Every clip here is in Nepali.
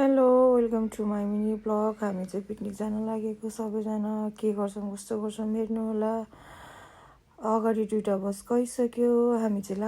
Hello welcome to my mini vlog. हामी चाहिँ पिकनिक जान लागेको सबैजना के गर्छौँ कस्तो गर्छौँ हेर्नु होला। अगाडि 2टा बस गइसक्यो, हामी चाहिँ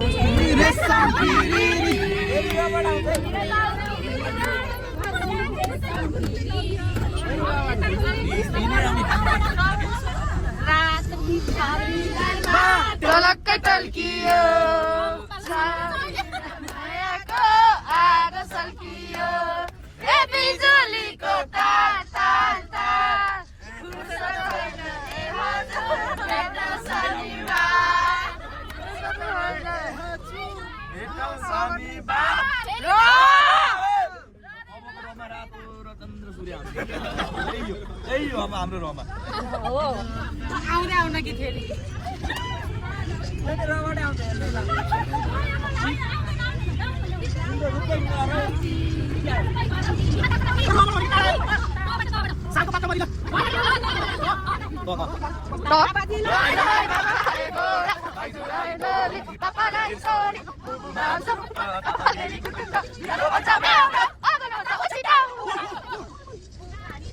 हाम्रो रोमा हो आउन कि फेरि रोमाले आउँछ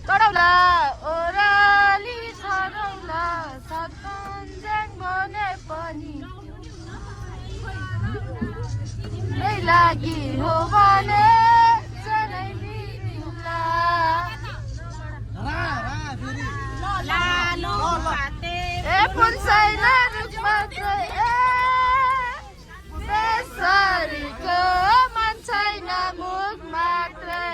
चढौला ओराली सरौला सतन्ज्याङ बने पनि नै लागि हो भने जनै मिल्ला लालो पाते ए पुन्सैला रुखमा चाहिँ ए बेसरीको मन छैन मुख मात्रै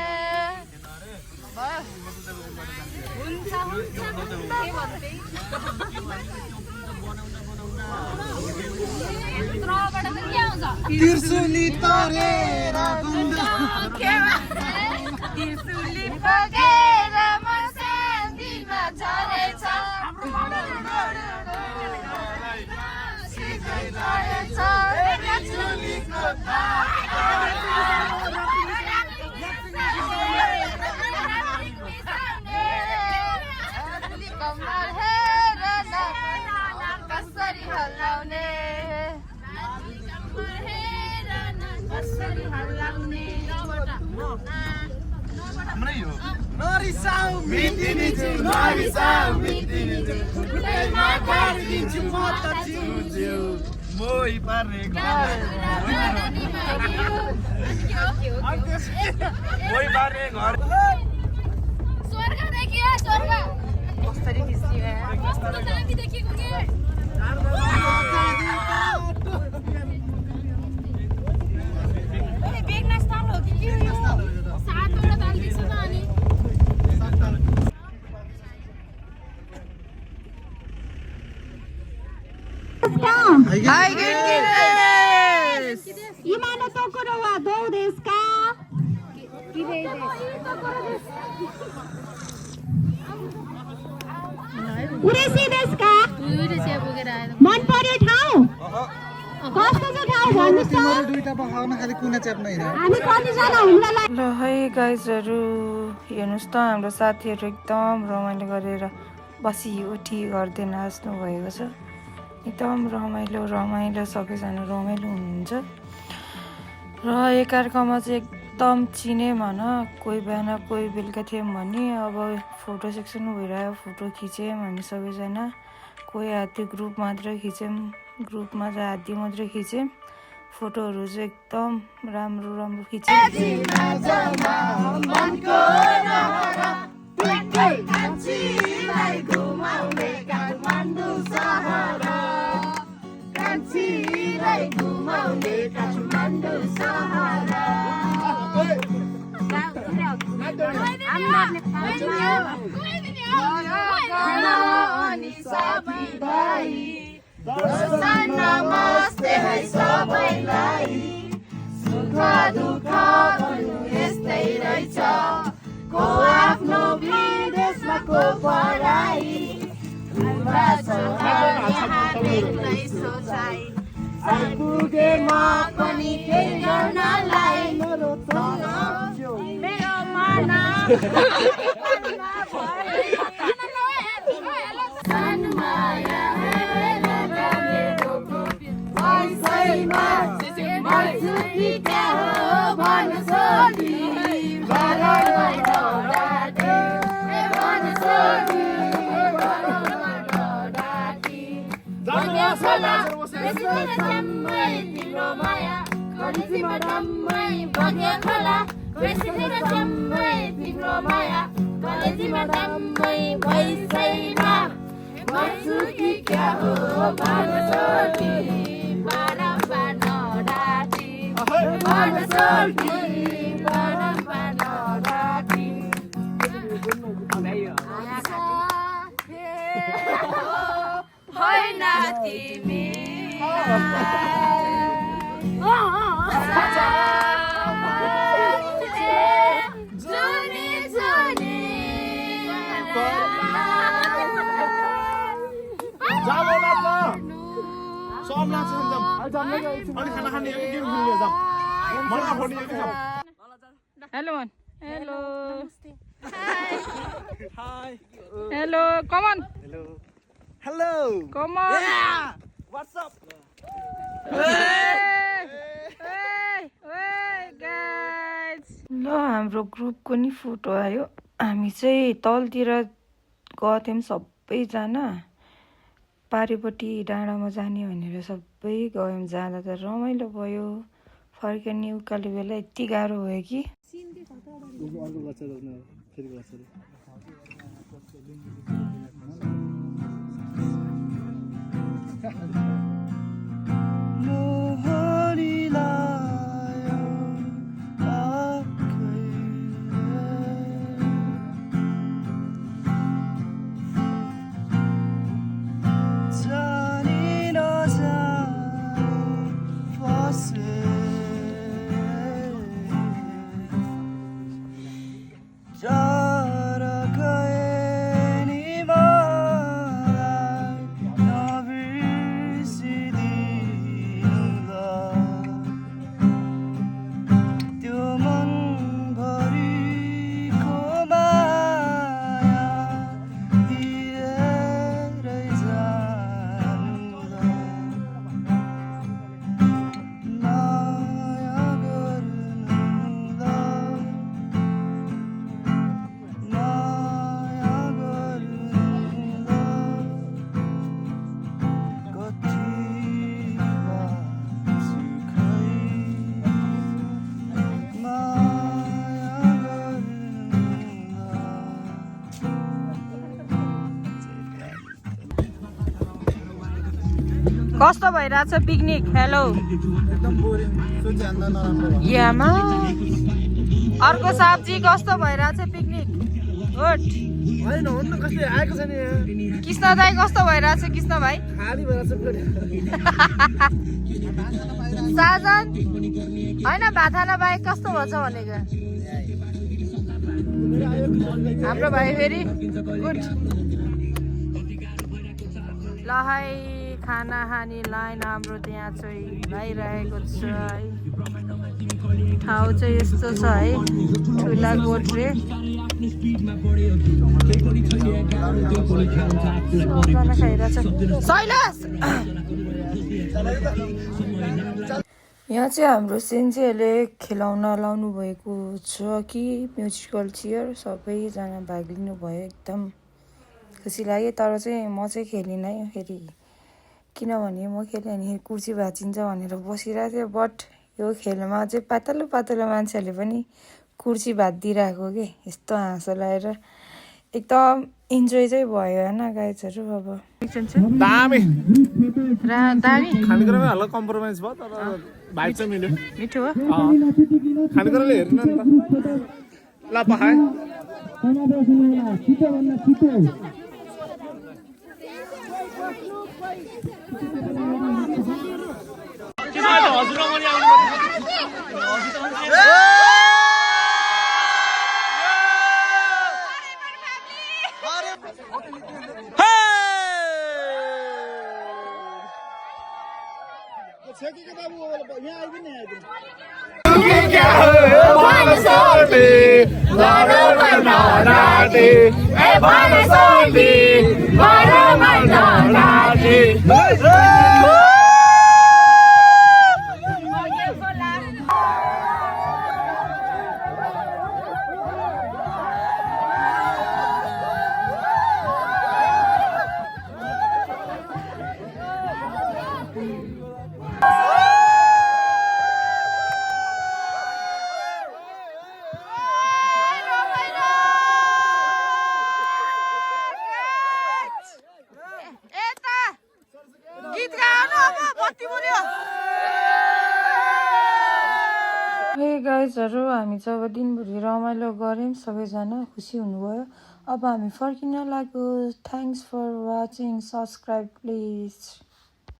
तिर्सुली तरेर तिर्सुली बगेर मस्याङ्गीमा झरेछ कसरी हल्लाउने नरिसाउ मिटिनिजु नरिसाउ मिटिनिजु कुटैमा गाडिदिन्छु म त जिउ मोही पार्ने घर मोही पार्ने घर स्वर्ग देखियो स्वर्ग कसरी खिच्यो कस्तो देखेको के बेगनास ताल हो कि के यो 7 वटा ताल दिन्छ त अनि हाई गिन्गिरेस 今のところはどうですか？綺麗です。嬉しいですか？मन पर्यो ठाउँ? कस्तो छ ठाउँ भन्नुस् त? दुईटा पखाउन खाली कुना च्याप्न हैन हामी कतिजना हुनलाई ल है गाइजहरू हेर्नुहोस् त हाम्रो साथीहरू एकदम रमाइलो गरेर बसी उठी गर्दै नाच्नु भएको छ। एकदम रमाइलो सबैजना रमाइलो हुनुहुन्छ र एकअर्कामा चाहिँ एकदम चिने भन कोही बिहान कोही बेलुका थियौँ भने अब फोटो सेक्सन भइरह्यो, फोटो खिच्यौँ हामी सबैजना। कोही हात्ती ग्रुप मात्रै खिच्यौँ, ग्रुपमा चाहिँ हात्ती मात्रै खिच्यौँ। फोटोहरू चाहिँ एकदम राम्रो खिच्यौँ। नमस्ते है सबैलाई, सुख दुःख भन्नु यस्तै रहेछ, को आफ्नो विदेशमा को पढाइ, आइपुगे म पनि केही गर्नलाई मेरो मन पैसैमा कलेजीमा डम्मै बग्यो खोला बिर्सिँदैन जम्मै तिम्रो माया कलेजीमा डम्मै भइसैमा भन्छु कि क्या हो बनसोल्टी बारम्बार नडाटी बनसोल्टी बारम्बार नडाटी होइन तिमी जुनी जुनी hello hello hello come on hello come on what's up ल हाम्रो ग्रुपको नि फोटो आयो हामी चाहिँ तलतिर गथ्यौँ सबैजना पारिपट्टि डाँडामा जाने भनेर सबै गयौँ जाँदा त रमाइलो भयो फर्किने उकालो बेला यति गाह्रो भयो कि कस्तो भइरहेछ पिकनिक हेलो एकदम बोरिङ सो जान्दा नराम्रो भयो यामा अर्को सब्जी कस्तो भइरहेछ पिकनिक गुड हैन हुन्न कसले आएको छ नि कृष्ण दाई कस्तो भइरहेछ कृष्ण भाइ खाली भएर सब साजन होइन भात खाना बाहेक कस्तो भन्छ भनेको हाम्रो भाइ फेरि गुड ल है खाना खाने लाइन हाम्रो त्यहाँ चाहिँ भइरहेको छ है ठाउँ चाहिँ यस्तो छ है ठुला गोठरे सबजना खाइरहेछ शैलेश यहाँ चाहिँ हाम्रो सेन्जेले खेलाउन लाउनु भएको छ कि म्युजिकल चेयर सबैजना भाग लिनुभयो एकदम खुसी लाग्यो तर चाहिँ म चाहिँ खेलिनँ है फेरि किनभने म खेलेँ भने कुर्सी भाँचिन्छ भनेर बसिरहेको थियो बट यो खेलमा चाहिँ पातलो पातलो मान्छेहरूले पनि कुर्सी भाँचिदिरहेको के यस्तो हाँसो लगाएर एकदम इन्जोय चाहिँ भयो होइन गाइजहरू अब दामी दामी खानेकुरामा हल्का कम्प्रोमाइज भयो तर भाइ चाहिँ मिल्यो मिठो हो खानेकुराले हेर्नु नि त ल पखाए गाइजहरू हामी जब दिनभरि रमाइलो गऱ्यौँ सबैजना खुसी हुनुभयो अब हामी फर्किन लाग्यो thanks for watching subscribe please